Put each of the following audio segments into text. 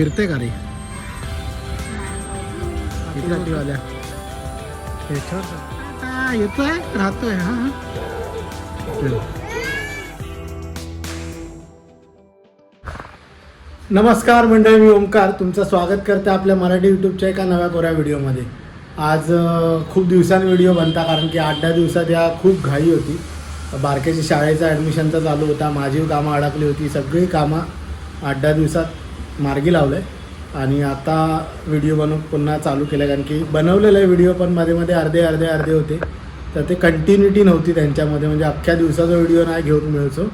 फिरते का रे किती वाल्या येतोय राहतोय हा नमस्कार मंडळी, मी ओमकार तुमचं स्वागत करते आपल्या मराठी यूट्यूबच्या एका नव्या कोऱ्या व्हिडिओमध्ये. आज खूप दिवसांनी व्हिडिओ बनता कारण की 8-10 दिवसात या खूप घाई होती. बारकेची शाळेचा ॲडमिशनचा चालू होता, माझी कामं अडकली होती, सगळी कामं 8-10 दिवसात मार्गी लावले आणि आता व्हिडिओ बनवून पुन्हा चालू केलं. कारण की बनवलेले व्हिडिओ पण मध्ये मध्ये अर्धे होते, तर ते कंटिन्युटी नव्हती त्यांच्यामध्ये, म्हणजे अख्ख्या दिवसाचा व्हिडिओ नाही घेऊन मिळतो,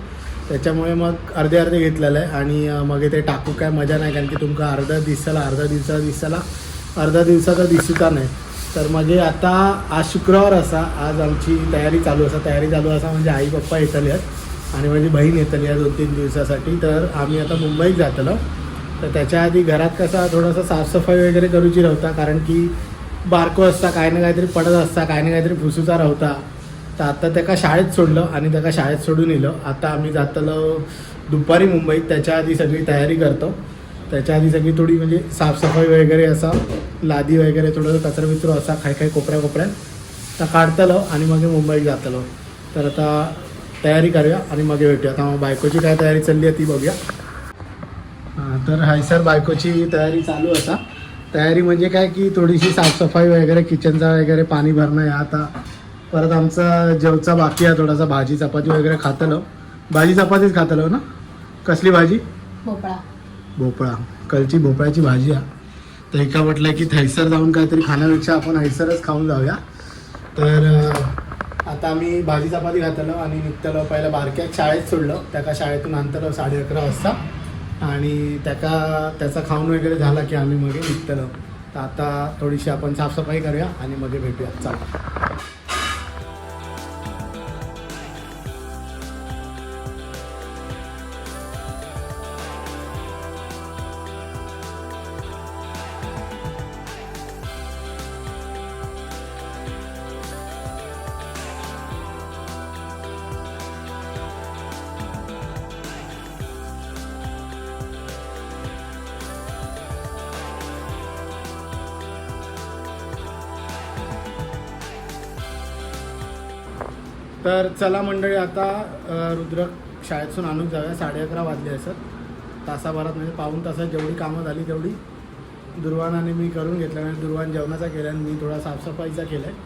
त्याच्यामुळे मग अर्धे घेतलेलं आहे. आणि मग ते टाकू काय मजा नाही, कारण की तुमका अर्धा दिवसाचा दिसूचा नाही. तर मग आता आज शुक्रवार असा, आज आमची तयारी चालू असा म्हणजे आई पप्पा येतले आहेत आणि माझी बहीण येतली आहे 2-3 दिवसासाठी. तर आम्ही आता मुंबईत जातलो. तर त्याच्या आधी घरात कसा थोडासा साफसफाई वगैरे करूची नव्हता, कारण की बारको असता काय ना काहीतरी पडत असता, काय ना काहीतरी फुसूचा राहता. तर आता त्याला शाळेत सोडलं आणि त्याला शाळेत सोडून येलो. आता आम्ही जातलो दुपारी मुंबईत. त्याच्या आधी सगळी तयारी करतो, त्याच्या आधी सगळी थोडी म्हणजे साफसफाई वगैरे असा, लादी वगैरे थोडंसं कचरा असा काही कोपऱ्यात तर काढतलो आणि मग मुंबईत जातलो. तर आता तयारी करूया आणि मग भेटूया. आता मग बायकोची काय तयारी चालली आहे ती बघूया. तर हाय सर, बायकोची तयारी चालू असा. तयारी म्हणजे काय की थोडीशी साफसफाई वगैरे, किचनचा वगैरे पाणी भरणं आहे. आता परत आमचा जेवचा बाकी आहे थोडासा, भाजी चपाती वगैरे खातलो. भाजी चपातीच खातलो ना. कसली भाजी? भोपळा. कलची भोपळ्याची भाजी आहे. तर एका म्हटलं की थैसर जाऊन काहीतरी खाण्यापेक्षा आपण हैसरच खाऊन जाऊया. तर आता आम्ही भाजी चपाती खातलो आणि निघतलो. पहिलं बारक्यात शाळेत सोडलं, त्याका शाळेतून आणतलो 11:30 वाजता आणि त्याचा खाऊन वगैरे झाला की आम्ही मग निघतलो. तर आता थोडीशी आपण साफसफाई करूया आणि मग भेटूया. चला. तर चला मंडळी, आता रुद्र शाळेतून आणून जाऊया. 11:30 वाजले असत. तासाभरात म्हणजे पाऊण तासात जेवढी कामं झाली तेवढी दुर्वानाने मी करून घेतलं. म्हणजे दुर्वान जेवणाचा केला आणि मी थोडा साफसफाईचा केला आहे.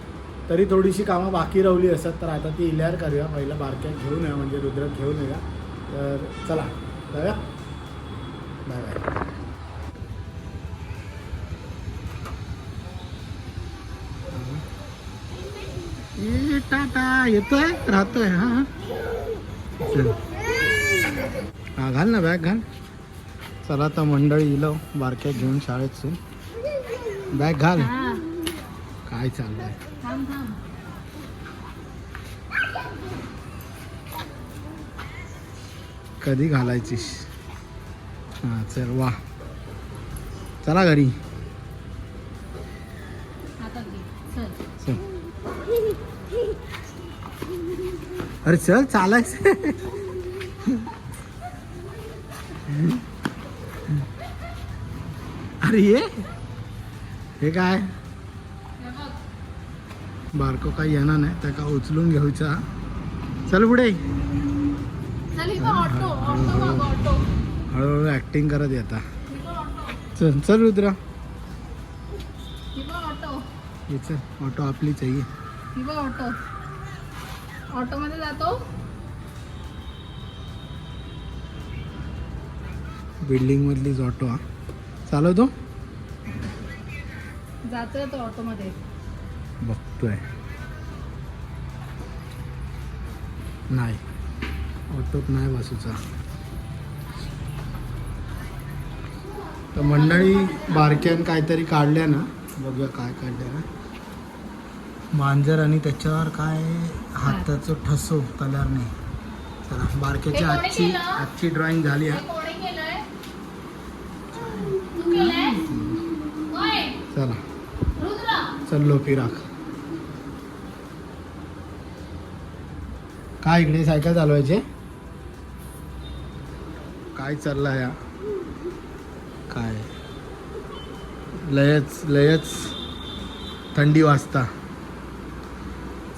तरी थोडीशी कामं बाकी राहिली असत, तर आता ती इल्यार करूया. पहिला बारक्यात घेऊन या, म्हणजे रुद्र घेऊन येऊया. तर चला जाऊया. Bye bye. टाटा येतोय राहतोय. हा हा घाल ना, बॅग घाल. चला आता मंडळी इलो बारक्या घेऊन शाळेत. बॅग घाल. काय चाललंय? कधी घालायचीस? हा चल, वा चला घरी. चल. अरे चल, चालायचं. अरे हे काय बारको काही येणार नाही, त्याका उचलून घेऊचा. चल पुढे. हळूहळू ऍक्टिंग करत येता. चल चल रुद्रा, चल. ऑटो आपलीच आहे. ऑटो मध्ये जातो. बिल्डिंग मधलीच ऑटो. हा चालवतो. जातोय तो ऑटो मध्ये. बघतोय. नाही, ऑटोत नाही बसूचा. तर मंडळी बारक्यान काहीतरी काढल्या ना, बघूया काय काढल्या ना. मांजर आणि त्याच्यावर काय हाताचं ठसो कलर नाही. चला, बारक्याची आजची ड्रॉइंग झाली आहे. चला चल्लो फिराक. काय इकडे सायकल चालवायचे? काय चाललं या काय लयच लयच थंडी वाजता.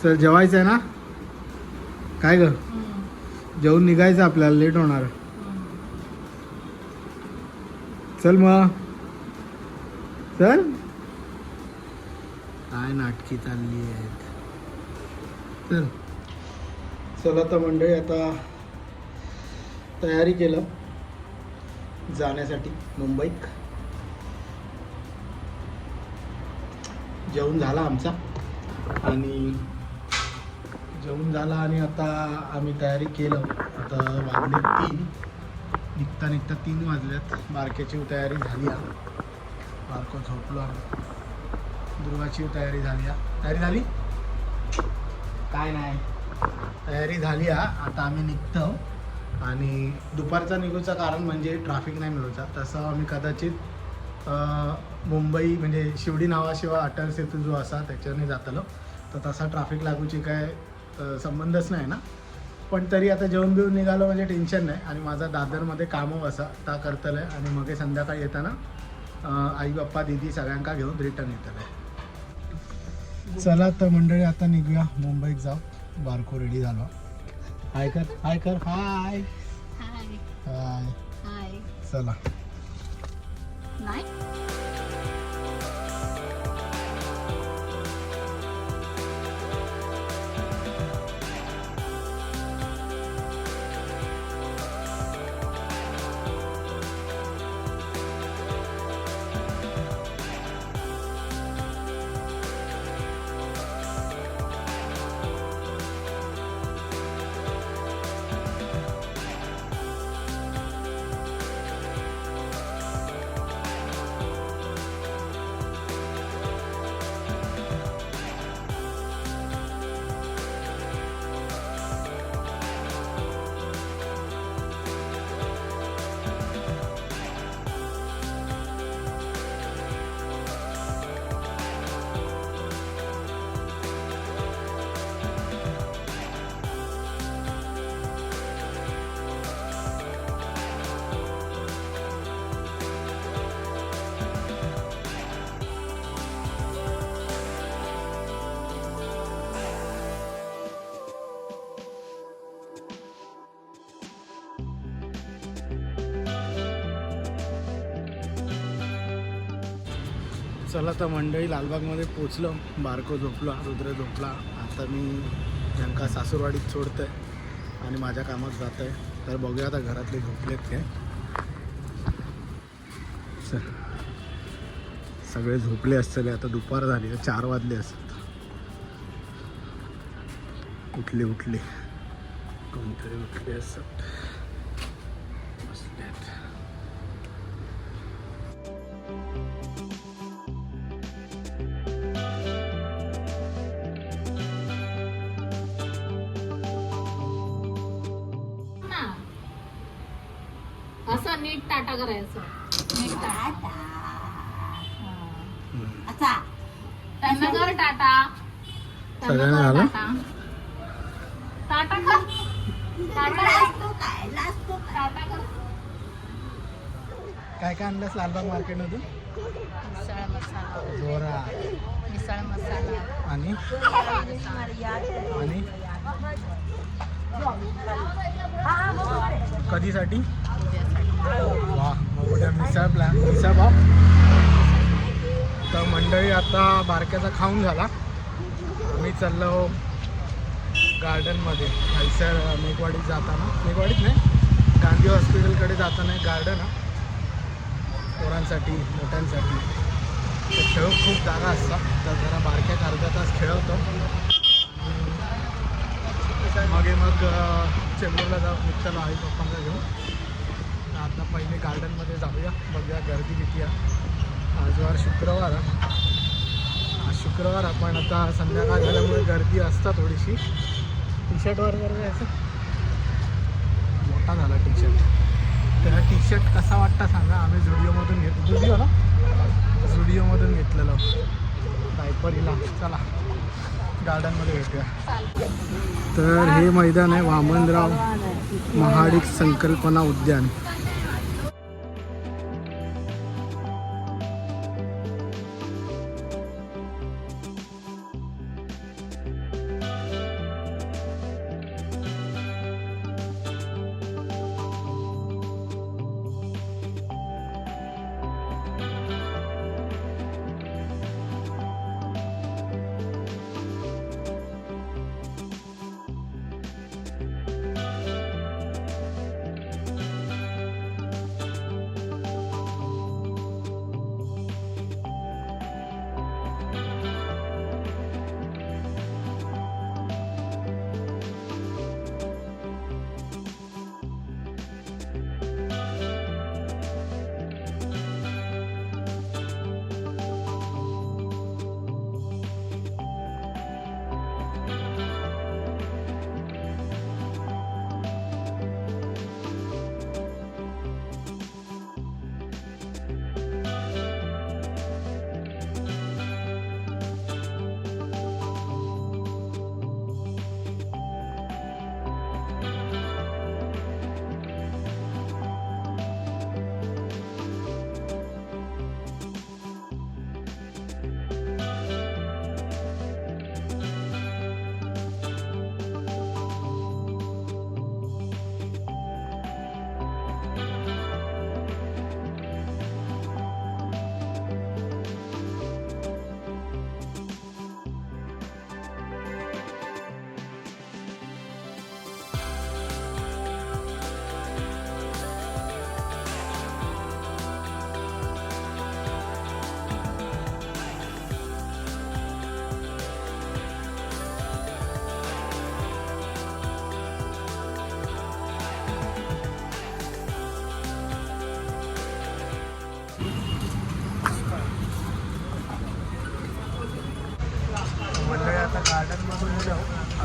सर जेवायचं आहे ना? काय ग, जेवून निघायचं आपल्याला, लेट होणार. चल मग, चल. काय नाटकी चालली आहेत. चल चला तर मंडळी, आता तयारी केलं जाण्यासाठी मुंबईत. जेवण झाला आमचा आणि आता आम्ही तयारी केलं. आता वाजले 3, निघता 3 वाजल्यात. बारक्याची तयारी झाली आहे, बारको झोपलो. दुर्वाची तयारी झाली आहे. तयारी झाली काय नाही, तयारी झाली आहे. आता आम्ही निघतो आणि दुपारचा निघूचं कारण म्हणजे ट्रॅफिक नाही मिळूचा. तसं आम्ही कदाचित मुंबई म्हणजे शिवडी नावाशिवाय अटल सेतू जो असा त्याच्याने जातलो, तर तसा ट्रॅफिक लागूची काय संबंधच नाही ना. पण तरी आता जेवण बिवून निघालो म्हणजे टेन्शन नाही. आणि माझा दादरमध्ये कामं असा ता करतलं आहे आणि मग संध्याकाळी येताना आई बाप्पा दीदी सगळ्यांका घेऊन रिटर्न येतलं आहे. चला तर मंडळी, आता निघूया मुंबईत जाऊ. बारको रेडी झालो. हाय कर, हाय कर, हाय हाय. चला. नाही चला तर मंडळी, लालबागमध्ये पोचलो. बारको झोपला, रुद्र झोपला. आता मी त्यांका सासूरवाडीत सोडतोय आणि माझ्या कामात जात आहे. तर बघूया आता घरातले झोपलेत काय. सगळे झोपले असतले. आता दुपार झाली, 4 वाजले असत. उठले कोणतरी उठले असत. बसलेत. असं नीट टाटा करायचं. नीट टाटा. त्यांना कर टाटा. सगळ्यांना झालं? टाटा कर. टाटा कर. काय काय आणलंस लालबाग मार्केटमधून? मिसळ मसाला, जोरा मिसळ मसाला आणि कधीसाठी? वा, मग उद्या मिसळ भाव. तर मंडळी, आता बारक्याचा खाऊन झाला. आम्ही चाललो गार्डनमध्ये. हलसर मेघवाडीत जाताना, मेघवाडीत नाही, गांधी हॉस्पिटलकडे जाताना एक गार्डन आहे पोरांसाठी, मोठ्यांसाठी. तर खेळ खूप जागा असतात. तर जरा बारक्यात अर्धा तास खेळवतो. मग चेंबूरला जाऊ निघताना आई पप्पांना घेऊन. आता पहिले गार्डनमध्ये जाऊया, बघूया गर्दी किती आहे. आज वार शुक्रवार आहे. आज शुक्रवार आपण आता संध्याकाळ झाल्यामुळे गर्दी असतात थोडीशी. टी शर्टवर जायचं. मोठा झाला टी शर्ट. तर हा टी शर्ट कसा वाटता सांगा. आम्ही झुडिओमधून घेतलेलं डायपरीला. चला गार्डनमध्ये भेटूया. तर हे मैदान आहे वामनराव महाडिक संकल्पना उद्यान.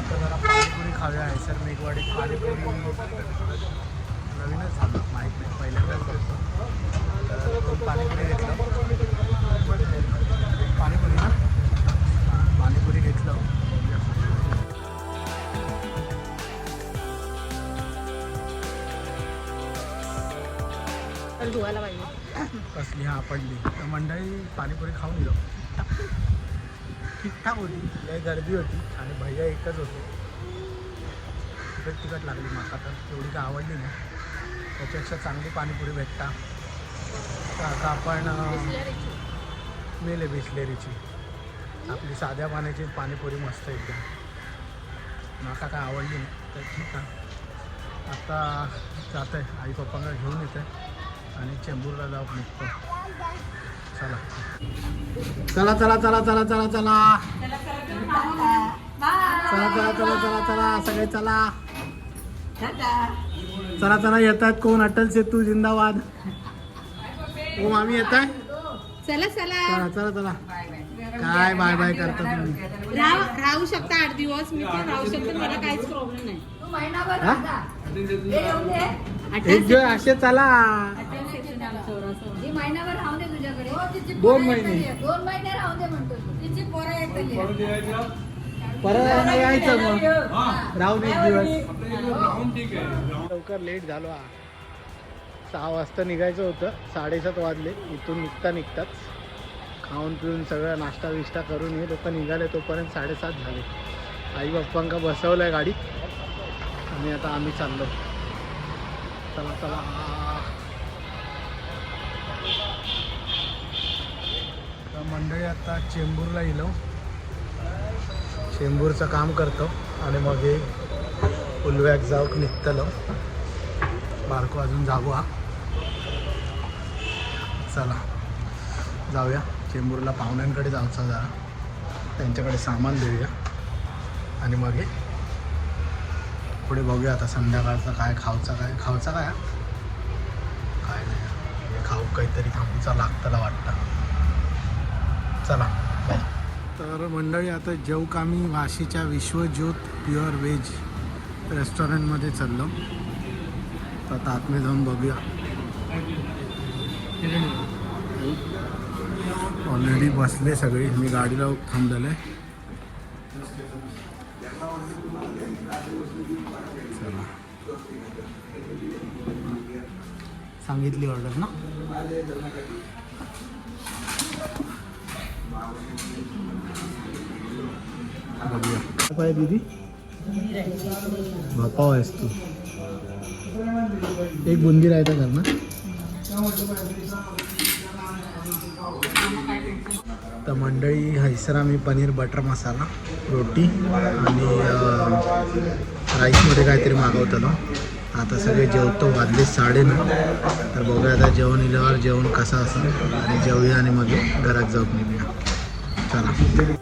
तर जरा पाणीपुरी खाऊया आहे सर मेघवाडीत पाणीपुरी नवीनच झालं माहीत नाही पहिल्यांदाच घेतो तर दोन पाणीपुरी घेतलं पाणीपुरी ना पाणीपुरी घेतलं धुवायला पाहिजे कसली हा पडली तर मंडळी पाणीपुरी खाऊन गेलो ठीकठाक होती लय गर्दी होती आणि भैया एकच होते तिकट लागली माका तर तेवढी काय आवडली नाही त्याच्यापेक्षा चांगली पाणीपुरी भेटता तर आता आपण मेले बिस्लेरीची आपली साध्या पाण्याची पाणीपुरी मस्त एकदम माका काय आवडली नाही तर ठीक आहे आता जात आहे आई पप्पांना घेऊन येते आणि चेंबूरला जाऊ निघतो चला चला चला चला चला चला चला चला चला चला चला चला सगळे चला चला चला येत आहेत कोण अटल सेतू जिंदाबाद ओ मामी येत आहे चला चला चला चला चला काय बाय बाय करता तुम्ही राहू शकता 8 दिवस मी पण राहू शकते मला काहीच प्रॉब्लेम नाही हा? एक दिवस असे चला महिनाभर राहू दे तुझ्याकडे 2 महिने 2 महिने राहू दे म्हणतो तू. तिची पोरं येतली परत यायचं मग राहून एक दिवस लवकर लेट झालो 6 वाजता निघायचं होतं 7:30 वाजले इथून निघताच खाऊन पिऊन सगळं नाश्ता विष्टा करून हे लोक निघाले तोपर्यंत 7:30 झाले आई बाप्पांका बसवलं आहे गाडीत आणि आता आम्ही चाललो चला चला तर मंडळी आता चेंबूरला गेलो चेंबूरचं काम करतो आणि मग हे उलव्याक जाऊक निघतलो बारको अजून जागो हा चला जाऊया चेंबूरला पाहुण्यांकडे जाऊचा जरा त्यांच्याकडे सामान देऊया आणि मग हे पुढे बघूया आता संध्याकाळचं काय खाऊचा काय नाही हे खाऊ काहीतरी खाऊचा लागताला वाटतं चला बाय तर मंडळी आता जेवक आम्ही वाशीच्या विश्वज्योत प्युअर व्हेज रेस्टॉरंटमध्ये चाललो तर आता आतमध्ये जाऊन बघूया ऑलरेडी बसले सगळे मी गाडीला थांबलेलं आहे चला सांगितली ऑर्डर ना बघूया काय दीदी बापाव आहेस तू एक बुंदी रायता कर ना तर मंडळी हैसर मी पनीर बटर मसाला रोटी आणि राईसमध्ये काहीतरी मागवतलो आता सगळे जेवतो वाजले 9:30 तर बघूया आता जेवण इल्यावर जेवण कसं असेल आणि जेवूया आणि मग घरात जाऊन निघूया चला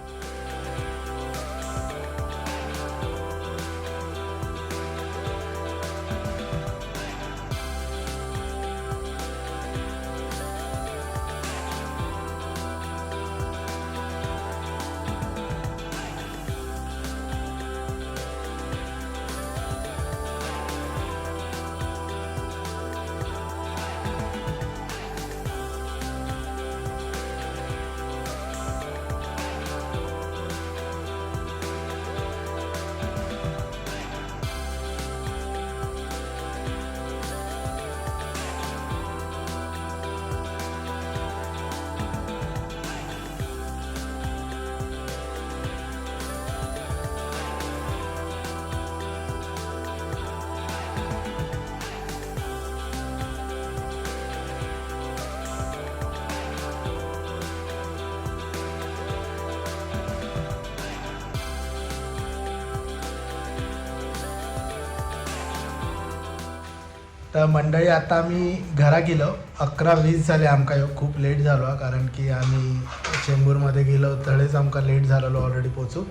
तर मंडळी आता आम्ही घरा गेलो 11:20 झाले आमका खूप लेट झालो कारण की आम्ही चेंबूरमध्ये गेलो तळेच आमका लेट झालेलो ऑलरेडी पोचून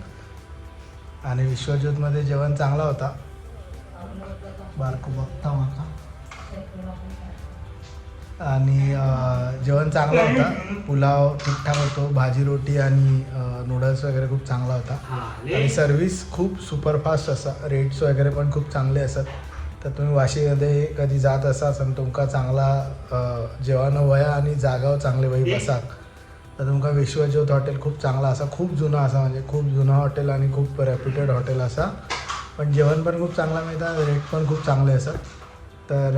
आणि विश्वज्योतमध्ये जेवण चांगला होता बारको बघता माका आणि जेवण चांगला होता. पुलाव ठीकठाक होतो, भाजी रोटी आणि नूडल्स वगैरे खूप चांगला होता. आणि सर्विस खूप सुपरफास्ट असा, रेट्स वगैरे पण खूप चांगले असतात. तर तुम्ही वाशीमध्ये कधी जात असाल आणि तुमका चांगला जेवण वया आणि जागाव चांगले वही बसाक तर तुमका विश्वज्योत हॉटेल खूप चांगला असा, खूप जुना असा, म्हणजे खूप जुनं हॉटेल आणि खूप रेप्युटेड हॉटेल असा. पण जेवण पण खूप चांगला मिळतात, रेट पण खूप चांगले असतात. तर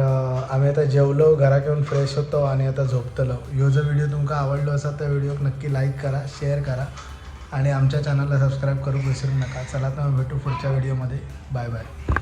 आम्ही आता जेवलो, घरात येऊन फ्रेश होतो आणि आता झोपतलो. ह्यो जर व्हिडिओ तुमका आवडलो असेल तर व्हिडिओक नक्की लाईक करा, शेअर करा आणि आमच्या चॅनलला सबस्क्राईब करू विसरू नका. चला तर भेटू पुढच्या व्हिडिओमध्ये. Bye bye.